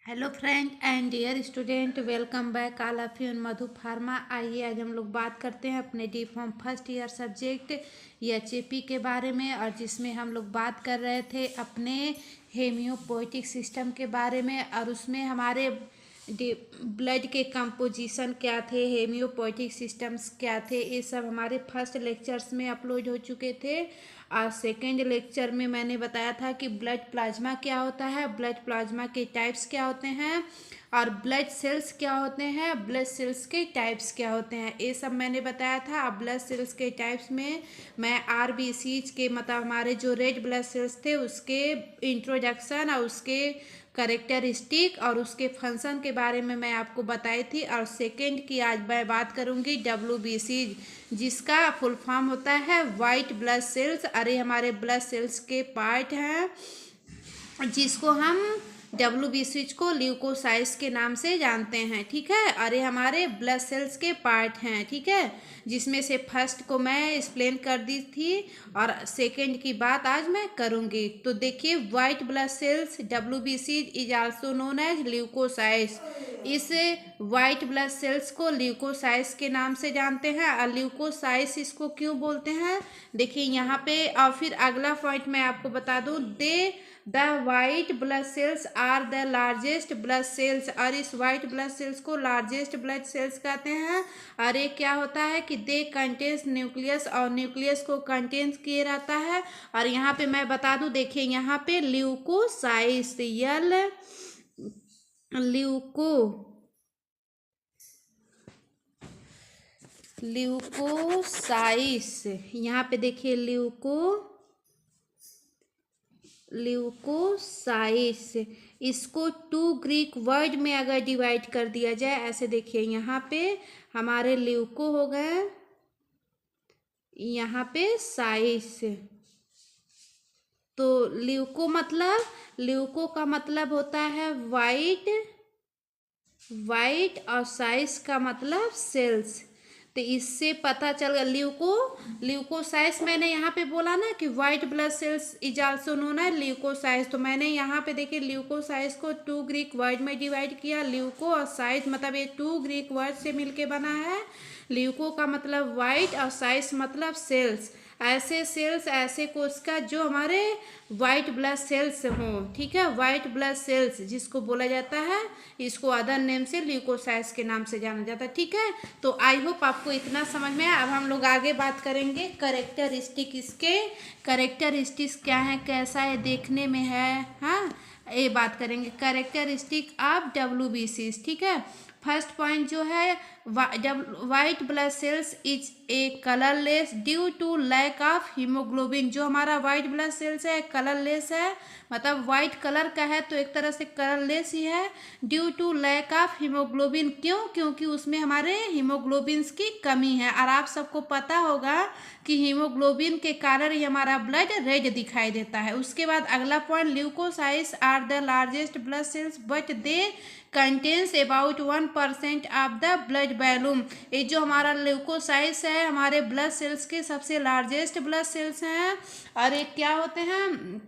Hello friend and dear student, welcome back all of you in Madhu pharma. आइए आज हम लोग बात करते हैं अपने D pharm first year subject HAP के बारे में, और जिसमें हम लोग बात कर रहे थे अपने हेमियोपोइटिक सिस्टम के बारे में, और उसमें हमारे ब्लड के कंपोजिशन क्या थे, हेमियोपोइटिक सिस्टम्स क्या थे, ये सब हमारे फर्स्ट लेक्चर्स में अपलोड हो चुके थे। और सेकेंड लेक्चर में मैंने बताया था कि ब्लड प्लाज्मा क्या होता है, ब्लड प्लाज्मा के टाइप्स क्या होते हैं, और ब्लड सेल्स क्या होते हैं, ब्लड सेल्स के टाइप्स क्या होते हैं, ये सब मैंने बताया था। अब ब्लड सेल्स के टाइप्स में मैं आरबीसीज के मतलब हमारे जो रेड ब्लड सेल्स थे उसके इंट्रोडक्शन और उसके करेक्टरिस्टिक और उसके फंक्शन के बारे में मैं आपको बताई थी। और सेकेंड की आज मैं बात करूंगी डब्ल्यूबीसी, जिसका फुल फॉर्म होता है वाइट ब्लड सेल्स। अरे हमारे ब्लड सेल्स के पार्ट हैं जिसको हम डब्ल्यूबीसी को ल्यूकोसाइट्स के नाम से जानते हैं, ठीक है। अरे हमारे ब्लड सेल्स के पार्ट हैं, ठीक है, जिसमें से फर्स्ट को मैं एक्सप्लेन कर दी थी और सेकंड की बात आज मैं करूंगी। तो देखिए, white blood cells WBC is also known as leukocytes. इस वाइट ब्लड सेल्स को ल्यूकोसाइट्स के नाम से जानते हैं। और ल्यूकोसाइट्स इसको क्यों बोलते हैं, देखिए यहाँ पे। और फिर अगला पॉइंट मैं आपको बता दूं, the white blood cells are the largest blood cells. और इस वाइट ब्लड सेल्स को लार्जेस्ट ब्लड सेल्स कहते हैं। और ये क्या होता है कि दे कंटेन्स न्यूक्लियस, और न्यूक्लियस को कंटेन्स किए रहता है। और यहाँ पे मैं बता दूं, देखिए यहाँ पे ल्यूकोसाइट्स, ल्यूकोसाइट्स, यहाँ पे देखिए ल्यूकोसाइट्स। इसको टू ग्रीक वर्ड में अगर डिवाइड कर दिया जाए, ऐसे देखिए यहाँ पे हमारे ल्यूको हो गए, यहाँ पे साइट्स। तो ल्यूको का मतलब होता है वाइट, और साइज का मतलब सेल्स। तो इससे पता चल गया ल्यूकोसाइट्स, मैंने यहाँ पे बोला ना कि white blood cells is also known है ल्यूकोसाइट्स। तो मैंने यहाँ पे देखिए ल्यूकोसाइट्स को टू ग्रीक वर्ड में डिवाइड किया। ल्यूको और साइज मतलब ये टू ग्रीक वर्ड से मिलके बना है। ल्यूको का मतलब वाइट और साइज मतलब सेल्स। ऐसे सेल्स, ऐसे कोशिका जो हमारे वाइट ब्लड सेल्स हों, ठीक है, वाइट ब्लड सेल्स जिसको बोला जाता है, इसको अदर नेम से ल्यूकोसाइट्स के नाम से जाना जाता है, ठीक है। तो आई होप आपको इतना समझ में आया। अब हम लोग आगे बात करेंगे करेक्टरिस्टिक, इसके करेक्टरिस्टिक्स क्या है, कैसा है देखने में है, हाँ, ये बात करेंगे करेक्टरिस्टिक ऑफ डब्ल्यूबीसी, ठीक है। फर्स्ट पॉइंट जो है, white blood cells is a colourless due to lack of haemoglobin. जो हमारा वाइट ब्लड सेल्स है कलरलेस है, मतलब वाइट कलर का है, तो एक तरह से कलरलेस ही है। Due to lack of haemoglobin, क्यों, क्योंकि उसमें हमारे हीमोग्लोबिन की कमी है। और आप सबको पता होगा कि हीमोग्लोबिन के कारण ही हमारा ब्लड रेड दिखाई देता है। उसके बाद अगला point, leukocytes are the largest blood cells but they contains about 1% of the blood volume. ये जो हमारा ल्यूकोसाइट्स है हमारे ब्लड सेल्स के सबसे लार्जेस्ट ब्लड सेल्स हैं। और ये क्या होते हैं,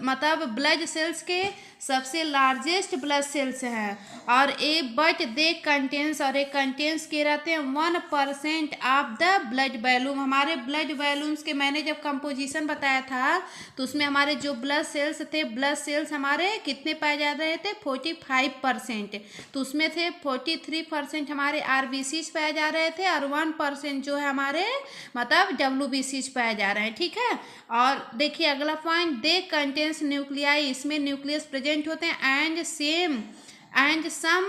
मतलब ब्लड सेल्स के सबसे लार्जेस्ट ब्लड सेल्स हैं। और ए बट दे कंटेन्स, और ये कंटेन्स के रहते हैं 1% ऑफ द ब्लड वॉल्यूम। हमारे ब्लड वॉल्यूम्स के मैंने जब कंपोजिशन बताया था तो उसमें हमारे जो ब्लड सेल्स थे, ब्लड सेल्स हमारे कितने पाए जा रहे थे, 45%। तो उसमें थे 43% हमारे आरबीसीज पाए जा रहे थे, और 1% जो है हमारे मतलब डब्ल्यूबीसीज पाए जा रहे हैं, ठीक है। और देखिए अगला पॉइंट, दे कंटेन्स न्यूक्लियाई, इसमें न्यूक्लियस प्रेजेंट होते हैं। And some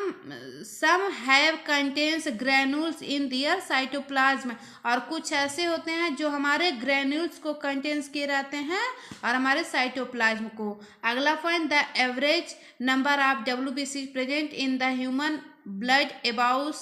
have contains granules in their cytoplasm. और कुछ ऐसे होते हैं जो हमारे ग्रैन्यूल्स को कंटेन्स किए रहते हैं और हमारे साइटोप्लाज्म को। अगला point, the average number of WBC present in the human blood about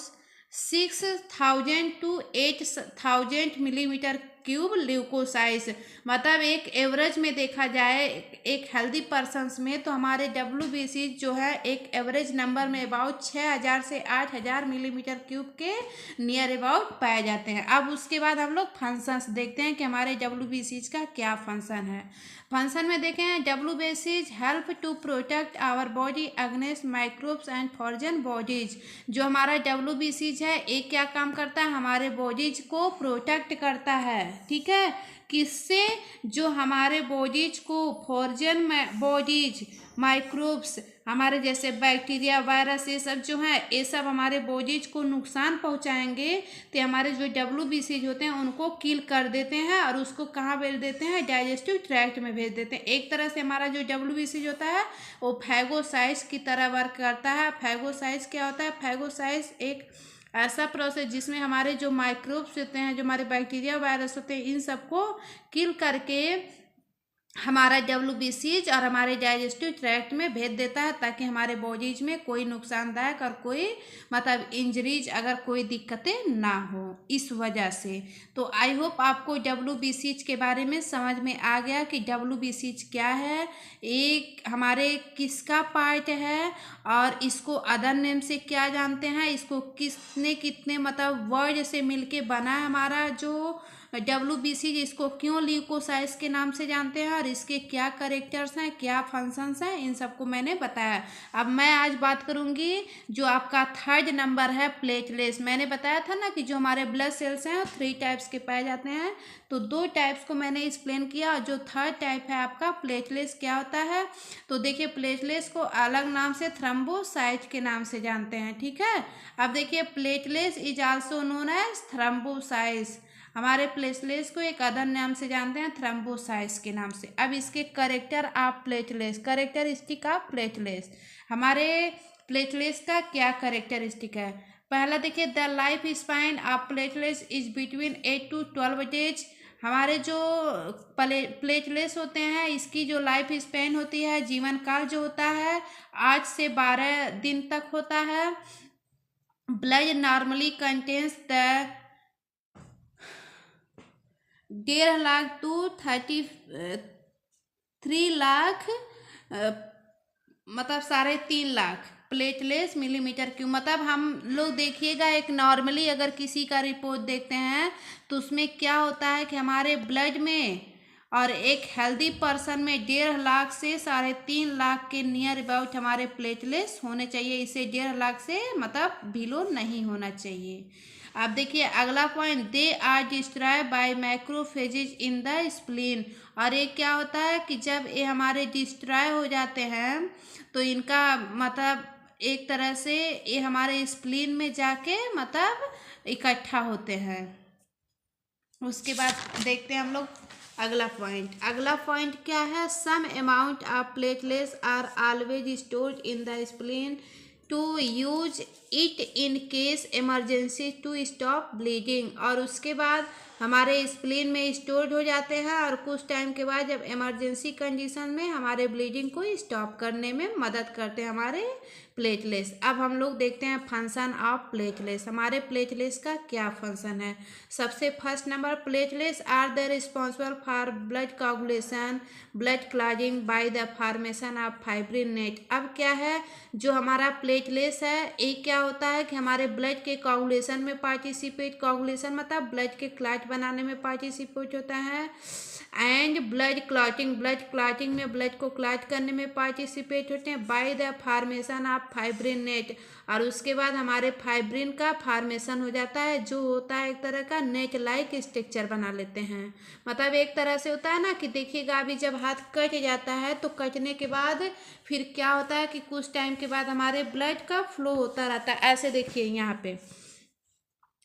6,000 to 8,000 millimetre cube leukocytes. मतलब एक एवरेज में देखा जाए एक हेल्दी पर्सन्स में, तो हमारे WBC जो है एक एवरेज नंबर में अबाउट 6000 से 8000 मिलीमीटर क्यूब के नियर अबाउट पाए जाते हैं। अब उसके बाद हम लोग फंक्शंस देखते हैं कि हमारे WBC का क्या फंक्शन है। फंक्शन में देखें, WBC help to protect our body against microbes and foreign bodies. जो हमारा WBC है एक क्या काम करता है, हमारे बॉडीज को प्रोटेक्ट करता है। ठीक है, किससे? जो हमारे बॉडीज को फॉरेन बॉडीज माइक्रोब्स, हमारे जैसे बैक्टीरिया वायरस, ये सब जो है ये सब हमारे बॉडीज को नुकसान पहुंचाएंगे, तो हमारे जो WBC होते हैं उनको किल कर देते हैं और उसको कहाँ भेज देते हैं, डाइजेस्टिव ट्रैक्ट में भेज देते हैं। एक तरह से हमारा जो WBC होता है वो फैगोसाइट्स की तरह वर्क करता है। फैगोसाइट्स क्या होता है? फैगोसाइट्स एक ऐसा प्रोसेस जिसमें हमारे जो माइक्रोब्स होते हैं, जो हमारे बैक्टीरिया वायरस होते हैं, इन सबको किल करके हमारा WBC और हमारे डाइजेस्टिव ट्रैक्ट में भेज देता है, ताकि हमारे बॉडीज में कोई नुकसानदायक और कोई मतलब इंजरीज अगर कोई दिक्कतें ना हो इस वजह से। तो आई होप आपको WBC के बारे में समझ में आ गया कि WBC क्या है, एक हमारे किसका पार्ट है और इसको अदर नेम से क्या जानते हैं, इसको किसने कितने मतलब वर्ड से मिलके बना है हमारा जो WBC, इसको क्यों ल्यूकोसाइट्स के नाम से जानते हैं और इसके क्या कैरेक्टर्स हैं, क्या फंक्शंस हैं, इन सबको मैंने बताया। अब मैं आज बात करूंगी जो आपका थर्ड नंबर है, प्लेटलेट्स। मैंने बताया था ना कि जो हमारे ब्लड सेल्स हैं 3 टाइप्स के पाए जाते हैं, तो 2 टाइप्स को मैंने एक्सप्लेन किया और जो थर्ड टाइप है आपका प्लेटलेट्स क्या होता है। तो देखिए, प्लेटलेट्स को अलग नाम से थ्रोम्बोसाइट के नाम से जानते हैं। ठीक है, अब देखिए, platelets is also known as thrombocytes. हमारे प्लेटलेट्स को एक अदर नाम से जानते हैं, थ्रोम्बोसाइट्स के नाम से। अब इसके character of platelets, characteristic of platelets, हमारे प्लेटलेट्स का क्या कैरेक्टरिस्टिक है। पहला देखिए, the life span of platelets is between 8 to 12 days. हमारे जो प्लेटलेट्स होते हैं इसकी जो लाइफ स्पैन होती है, जीवन काल जो होता है 8 से 12 दिन तक होता है। Blood normally contains the 1.5 lakh to 33 lakh मतलब 3.5 लाख प्लेटलेट्स मिलीमीटर क्यूब। मतलब हम लोग देखिएगा, एक नॉर्मली अगर किसी का रिपोर्ट देखते हैं तो उसमें क्या होता है कि हमारे ब्लड में और एक हेल्दी पर्सन में 1.5 लाख से 3.5 लाख के नियर अबाउट हमारे प्लेटलेट्स होने चाहिए। इसे 1.5 लाख से मतलब बिलो नहीं होना चाहिए। अब देखिए अगला point, they are destroy by macrophages in the spleen. और ये क्या होता है कि जब ये हमारे डिस्ट्रॉय हो जाते हैं तो इनका मतलब एक तरह से ये हमारे स्प्लीन में जाके मतलब इकट्ठा होते हैं। उसके बाद देखते हैं हम लोग अगला पॉइंट। अगला पॉइंट क्या है, some amount of platelets are always stored in the spleen to use it in case emergency to stop bleeding. और उसके बाद हमारे स्प्लीन में स्टोर्ड हो जाते हैं और कुछ टाइम के बाद जब इमरजेंसी कंडीशन में हमारे ब्लीडिंग को स्टॉप करने में मदद करते हैं हमारे प्लेटलेट्स। अब हम लोग देखते हैं फंक्शन ऑफ प्लेटलेट्स। हमारे प्लेटलेट्स का क्या फंक्शन है। सबसे first number, platelets are the responsible for blood coagulation, blood clotting by the formation of fibrin net. अब क्या है, जो हमारा प्लेटलेट्स है ये क्या होता है कि हमारे ब्लड के कोगुलेशन में पार्टिसिपेट, कोगुलेशन मतलब ब्लड के क्लॉट बनाने में पार्टिसिपेट होता है, and blood clotting, blood clotting में ब्लड को क्लॉट करने में पार्टिसिपेट होते हैं bye the formation of fibrin net. और उसके बाद हमारे फाइब्रिन का फॉर्मेशन हो जाता है, जो होता है एक तरह का नेट लाइक स्ट्रक्चर बना लेते हैं। मतलब एक तरह से होता है ना कि देखिएगा अभी जब हाथ कट जाता है तो कटने के बाद फिर क्या होता है कि कुछ टाइम के बाद हमारे ब्लड का फ्लो होता रहता है। ऐसे देखिए यहाँ पे,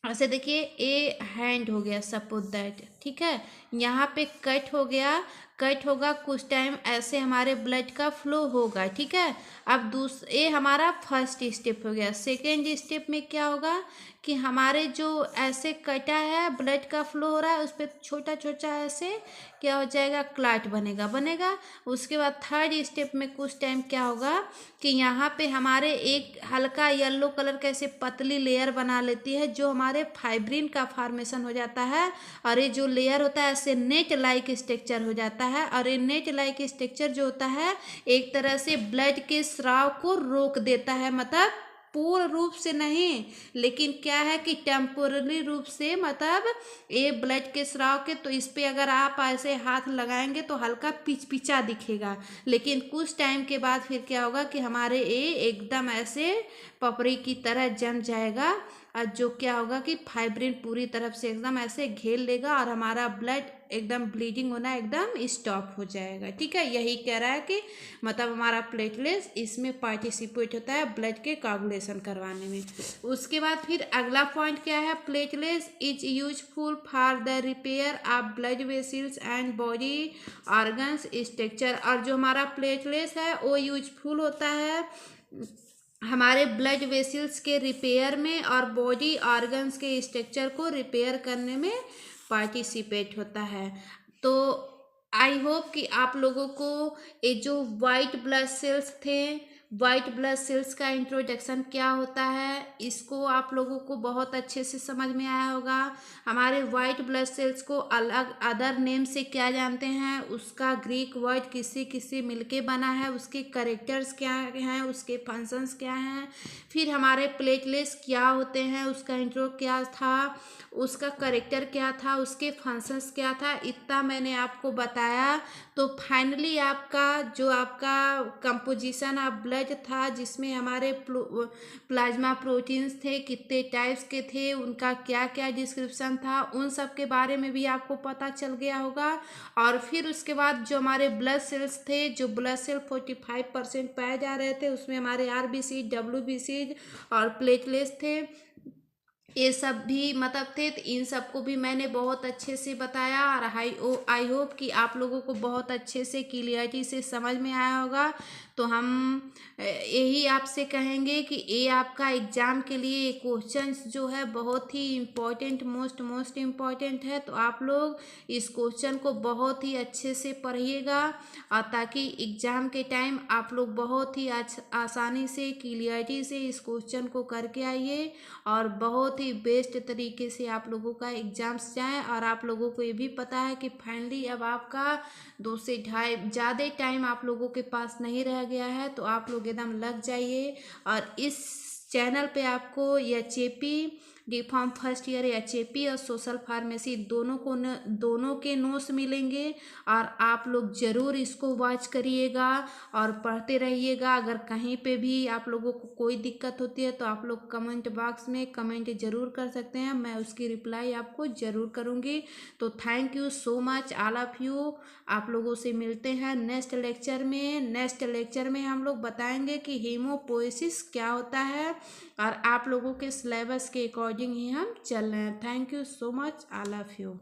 ऐसे देखिए ए हैंड हो गया सपोज दैट, ठीक है, यहाँ पे कट हो गया, कट होगा कुछ टाइम ऐसे हमारे ब्लड का फ्लो होगा। ठीक है, अब ये हमारा फर्स्ट स्टेप हो गया। सेकेंड स्टेप में क्या होगा कि हमारे जो ऐसे कटा है ब्लड का फ्लो हो रहा है उस पर छोटा छोटा ऐसे क्या हो जाएगा, क्लॉट बनेगा। उसके बाद थर्ड स्टेप में कुछ टाइम क्या होगा कि यहाँ पे हमारे एक हल्का येलो कलर का ऐसे पतली लेयर बना लेती है जो हमारे फाइब्रिन का फॉर्मेशन हो जाता है। और ये जो लेयर होता है ऐसे नेट लाइक स्ट्रक्चर हो जाता है, और ये नेट लाइक स्ट्रक्चर जो होता है एक तरह से ब्लड के स्राव को रोक देता है, मतलब पूर्ण रूप से नहीं, लेकिन क्या है कि टेम्पोररी रूप से, मतलब ये ब्लड के स्राव के, तो इस पे अगर आप ऐसे हाथ लगाएंगे तो हल्का पिचपिचा दिखेगा, लेकिन कुछ टाइम के बाद फिर क्या होगा कि हमारे ये एकदम ऐसे पपड़ी की तरह जम जाएगा, और जो क्या होगा कि फाइब्रिन पूरी तरफ से एकदम ऐसे घेर लेगा और हमारा ब्लड एकदम ब्लीडिंग होना एकदम स्टॉप हो जाएगा। ठीक है, यही कह रहा है कि मतलब हमारा प्लेटलेट्स इसमें पार्टिसिपेट होता है ब्लड के कोagulation करवाने में। उसके बाद फिर अगला पॉइंट क्या है, platelets is useful for the repair of blood vessels and body organs structure. और जो हमारा प्लेटलेट्स है वो यूजफुल होता है हमारे ब्लड वेसल्स के रिपेयर में और बॉडी ऑर्गन्स के स्ट्रक्चर को रिपेयर करने में पार्टिसिपेट होता है। तो आई होप कि आप लोगों को ये जो वाइट ब्लड सेल्स थे, वाइट ब्लड सेल्स का इंट्रोडक्शन क्या होता है, इसको आप लोगों को बहुत अच्छे से समझ में आया होगा। हमारे वाइट ब्लड सेल्स को अलग अदर नेम से क्या जानते हैं, उसका ग्रीक वर्ड किससे किससे मिलके बना है, उसके कैरेक्टर्स क्या हैं, उसके फंक्शंस क्या हैं, फिर हमारे प्लेटलेट्स क्या होते हैं, उसका इंट्रो क्या था, उसका कैरेक्टर क्या था, उसके फंक्शंस क्या था, इतना मैंने आपको बताया। तो फाइनली आपका जो आपका कंपोजिशन ऑफ ब्लड था, जिसमें हमारे प्लाज्मा प्रोटीन्स थे, कितने टाइप्स के थे, उनका क्या क्या डिस्क्रिप्शन था, उन सब के बारे में भी आपको पता चल गया होगा। और फिर उसके बाद जो हमारे ब्लड सेल्स थे, जो ब्लड सेल 45% पाए जा रहे थे, उसमें हमारे RBC, WBC और प्लेटलेट्स थे, ये सब भी मतलब थे। तो इन सबको भी मैंने बहुत अच्छे से बताया, और आई होप कि आप लोगों को बहुत अच्छे से क्लियरिटी से समझ में आया होगा। तो हम यही आपसे कहेंगे कि ये आपका एग्ज़ाम के लिए क्वेश्चंस जो है बहुत ही इम्पोर्टेंट, मोस्ट इम्पॉर्टेंट है। तो आप लोग इस क्वेश्चन को बहुत ही अच्छे से पढ़िएगा, और ताकि एग्ज़ाम के टाइम आप लोग बहुत ही आसानी से क्लियरिटी से इस क्वेश्चन को करके आइए, और बहुत ही बेस्ट तरीके से आप लोगों का एग्ज़ाम्स जाए। और आप लोगों को ये भी पता है कि फाइनली अब आपका 2 से ढाई ज़्यादा टाइम आप लोगों के पास नहीं रह गया है, तो आप लोग एकदम लग जाइए। और इस चैनल पे आपको HAP D.Pharm first year, HAP और सोशल फार्मेसी दोनों के नोट्स मिलेंगे, और आप लोग ज़रूर इसको वॉच करिएगा और पढ़ते रहिएगा। अगर कहीं पे भी आप लोगों को कोई दिक्कत होती है तो आप लोग कमेंट बॉक्स में कमेंट ज़रूर कर सकते हैं, मैं उसकी रिप्लाई आपको ज़रूर करूँगी। तो thank you so much all of you. आप लोगों से मिलते हैं नेक्स्ट लेक्चर में। नेक्स्ट लेक्चर में हम लोग बताएंगे कि हीमोपोएसिस क्या होता है, और आप लोगों के सिलेबस के अकॉर्डिंग ही हम चल रहे हैं। Thank you so much all of you.